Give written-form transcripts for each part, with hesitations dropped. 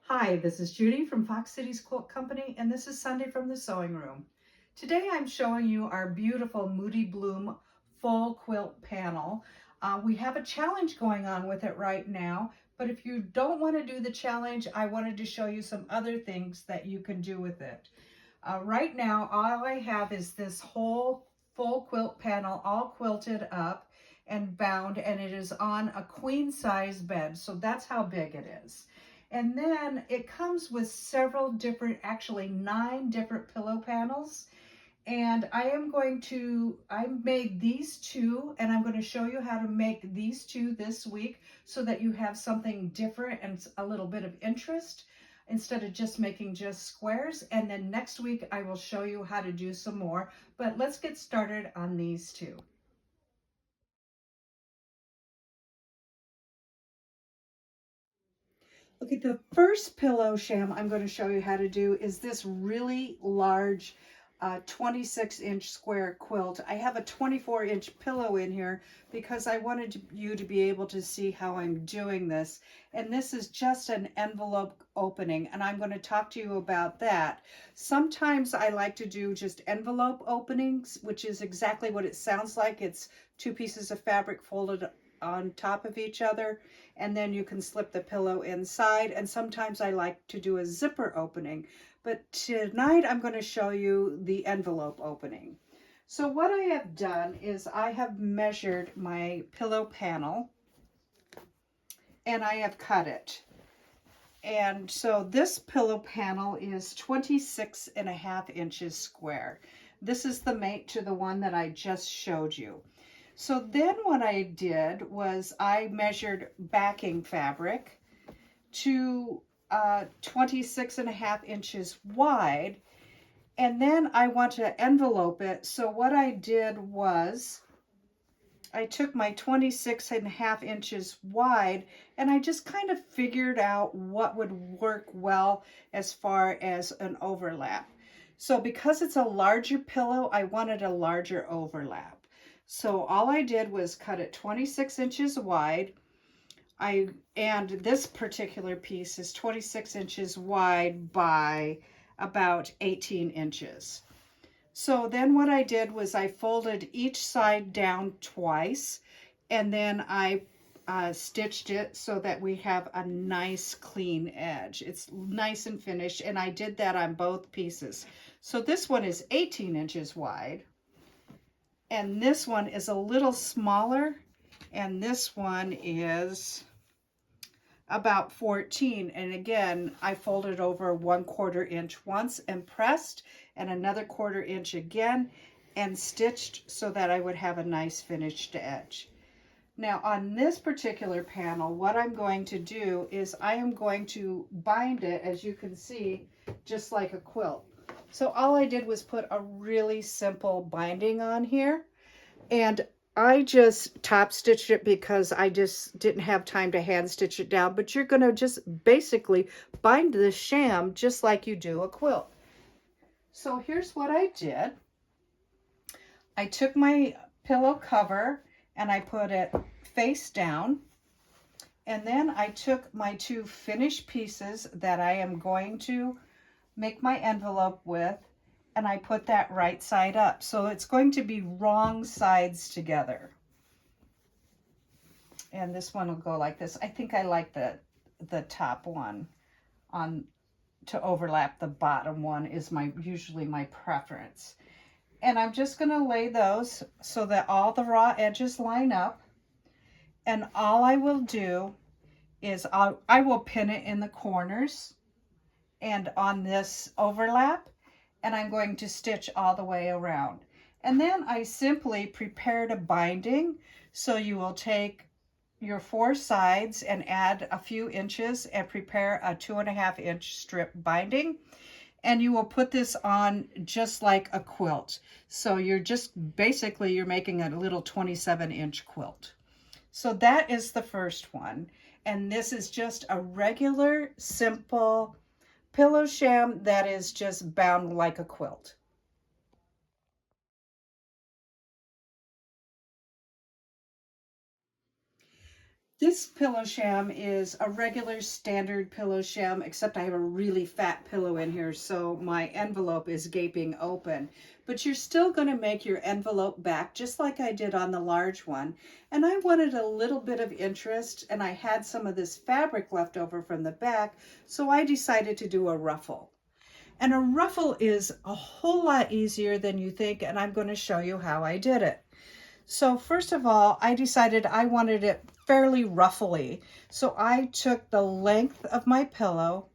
Hi, this is Judy from Fox Cities Quilt Company, and this is Sunday from the Sewing Room. Today I'm showing you our beautiful Moody Bloom full quilt panel. We have a challenge going on with it right now, but if you don't want to do the challenge, I wanted to show you some other things that you can do with it. Right now, all I have is this whole full quilt panel all quilted up and bound, and it is on a queen size bed, so that's how big it is. And then it comes with several different, actually 9 different pillow panels. And I made these two, and I'm going to show you how to make these two this week so that you have something different and a little bit of interest instead of just making just squares. And then next week I will show you how to do some more, but let's get started on these two. Okay, the first pillow sham I'm going to show you how to do is this really large 26-inch square quilt. I have a 24-inch pillow in here because I wanted you to be able to see how I'm doing this. And this is just an envelope opening, and I'm going to talk to you about that. Sometimes I like to do just envelope openings, which is exactly what it sounds like. It's 2 pieces of fabric folded on top of each other, and then you can slip the pillow inside. And sometimes I like to do a zipper opening, but tonight I'm going to show you the envelope opening. So what I have done is I have measured my pillow panel and I have cut it. And so this pillow panel is 26.5 inches square. This is the mate to the one that I just showed you. So then what I did was I measured backing fabric to 26.5 inches wide, and then I want to envelope it. So what I did was I took my 26.5 inches wide and I just kind of figured out what would work well as far as an overlap. So because it's a larger pillow, I wanted a larger overlap. So all I did was cut it 26 inches wide. And this particular piece is 26 inches wide by about 18 inches. So then what I did was I folded each side down twice, and then I stitched it so that we have a nice clean edge. It's nice and finished, and I did that on both pieces. So this one is 18 inches wide, and this one is a little smaller, and this one is about 14. And again, I folded over 1/4 inch once and pressed, and another 1/4 inch again and stitched so that I would have a nice finished edge. Now on this particular panel, what I'm going to do is I am going to bind it, as you can see, just like a quilt. So all I did was put a really simple binding on here, and I just top stitched it because I just didn't have time to hand stitch it down, but you're going to just basically bind the sham just like you do a quilt. So here's what I did. I took my pillow cover and I put it face down, and then I took my 2 finished pieces that I am going to make my envelope with, and I put that right side up. So it's going to be wrong sides together. And this one will go like this. I think I like the top one on to overlap the bottom one is usually my preference. And I'm just going to lay those so that all the raw edges line up. And all I will do is I will pin it in the corners and on this overlap, and I'm going to stitch all the way around. And then I simply prepared a binding. So you will take your 4 sides and add a few inches and prepare a 2.5-inch strip binding, and you will put this on just like a quilt. So you're just basically you're making a little 27-inch quilt. So that is the first one, and this is just a regular simple pillow sham that is just bound like a quilt. This pillow sham is a regular standard pillow sham, except I have a really fat pillow in here, so my envelope is gaping open. But you're still going to make your envelope back just like I did on the large one. And I wanted a little bit of interest, and I had some of this fabric left over from the back, so I decided to do a ruffle. And a ruffle is a whole lot easier than you think, and I'm going to show you how I did it. So first of all, I decided I wanted it fairly ruffly. So I took the length of my pillow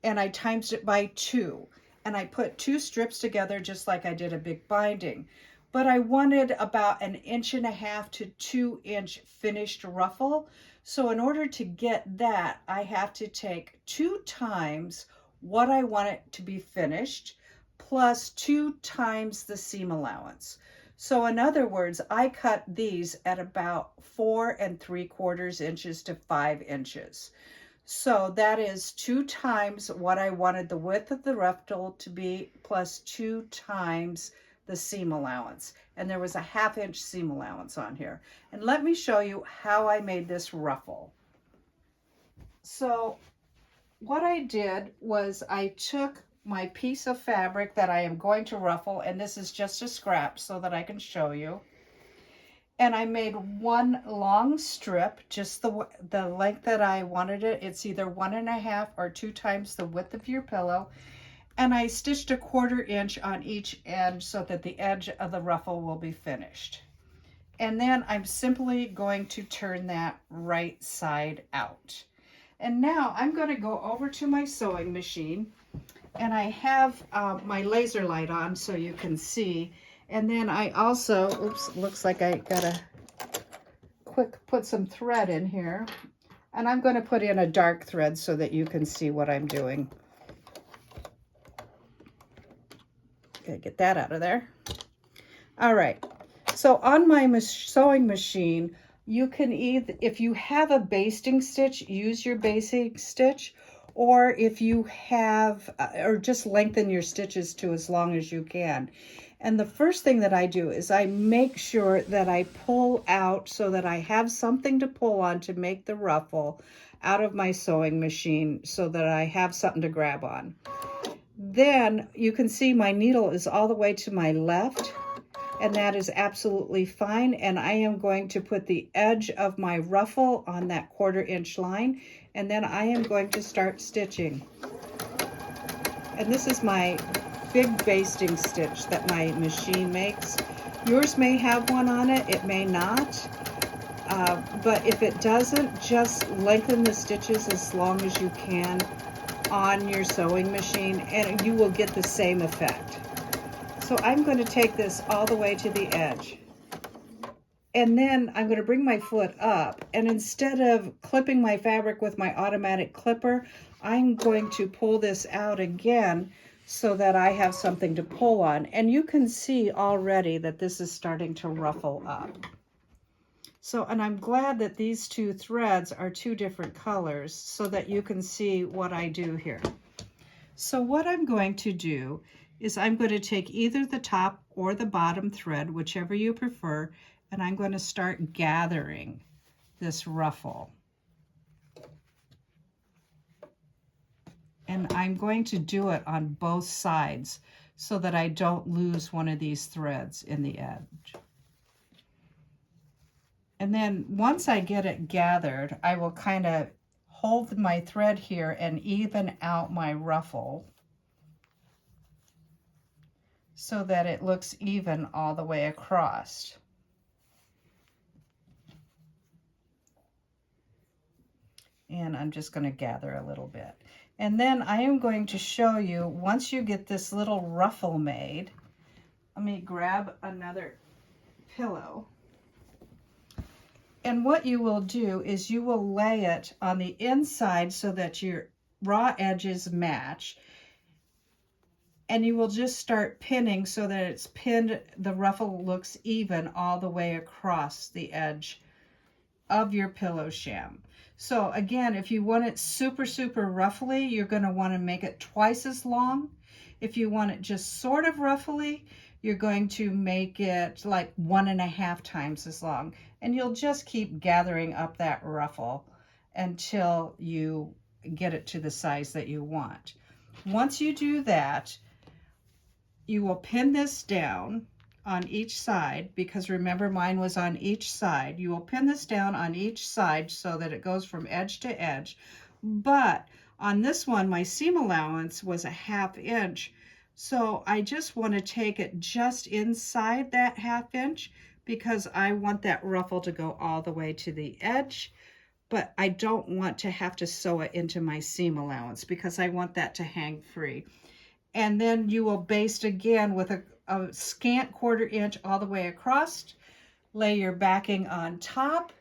and I times it by 2. And I put 2 strips together just like I did a big binding. But I wanted about 1.5 to 2 inch finished ruffle. So in order to get that, I have to take 2 times what I want it to be finished, plus 2 times the seam allowance. So in other words, I cut these at about 4 3/4 inches to 5 inches. So that is 2 times what I wanted the width of the ruffle to be, plus 2 times the seam allowance. And there was a 1/2 inch seam allowance on here. And let me show you how I made this ruffle. So what I did was I took my piece of fabric that I am going to ruffle, and this is just a scrap so that I can show you. And I made one long strip, just the length that I wanted it. It's either 1.5 or 2 times the width of your pillow. And I stitched 1/4 inch on each edge so that the edge of the ruffle will be finished. And then I'm simply going to turn that right side out. And now I'm going to go over to my sewing machine, and I have my laser light on so you can see. And then I also, oops, looks like I gotta put some thread in here. And I'm going to put in a dark thread so that you can see what I'm doing. Okay, get that out of there. All right, so on my sewing machine, you can either, if you have a basting stitch, use your basting stitch, or if you have, or just lengthen your stitches to as long as you can. And the first thing that I do is I make sure that I pull out so that I have something to pull on to make the ruffle out of my sewing machine so that I have something to grab on. Then you can see my needle is all the way to my left, and that is absolutely fine. And I am going to put the edge of my ruffle on that 1/4 inch line, and then I am going to start stitching. And this is my big basting stitch that my machine makes. Yours may have one on it, it may not. But if it doesn't, just lengthen the stitches as long as you can on your sewing machine, and you will get the same effect. So I'm going to take this all the way to the edge. And then I'm going to bring my foot up, and instead of clipping my fabric with my automatic clipper, I'm going to pull this out again so that I have something to pull on. And you can see already that this is starting to ruffle up. So, and I'm glad that these 2 threads are 2 different colors so that you can see what I do here. So what I'm going to do is I'm going to take either the top or the bottom thread, whichever you prefer, and I'm going to start gathering this ruffle. And I'm going to do it on both sides so that I don't lose one of these threads in the edge. And then once I get it gathered, I will kind of hold my thread here and even out my ruffle so that it looks even all the way across. And I'm just going to gather a little bit. And then I am going to show you, once you get this little ruffle made, let me grab another pillow. And what you will do is you will lay it on the inside so that your raw edges match. And you will just start pinning so that it's pinned, the ruffle looks even all the way across the edge of your pillow sham. So again, if you want it super, super ruffly, you're going to want to make it twice as long. If you want it just sort of ruffly, you're going to make it like 1.5 times as long. And you'll just keep gathering up that ruffle until you get it to the size that you want. Once you do that, you will pin this down on each side, because remember mine was on each side. You will pin this down on each side so that it goes from edge to edge. But on this one, my seam allowance was 1/2 inch. So I just want to take it just inside that 1/2 inch because I want that ruffle to go all the way to the edge. But I don't want to have to sew it into my seam allowance because I want that to hang free. And then you will baste again with a scant 1/4 inch all the way across. Lay your backing on top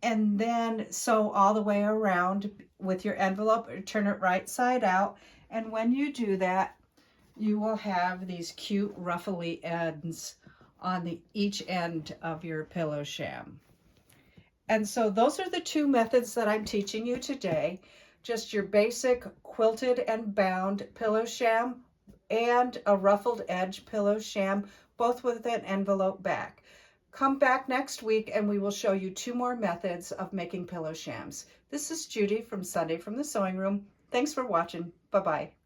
and then sew all the way around with your envelope, or turn it right side out. And when you do that, you will have these cute ruffly ends on each end of your pillow sham. And so those are the 2 methods that I'm teaching you today. Just your basic quilted and bound pillow sham and a ruffled edge pillow sham, both with an envelope back. Come back next week and we will show you 2 more methods of making pillow shams. This is Judy from Sunday from the Sewing Room. Thanks for watching. Bye-bye.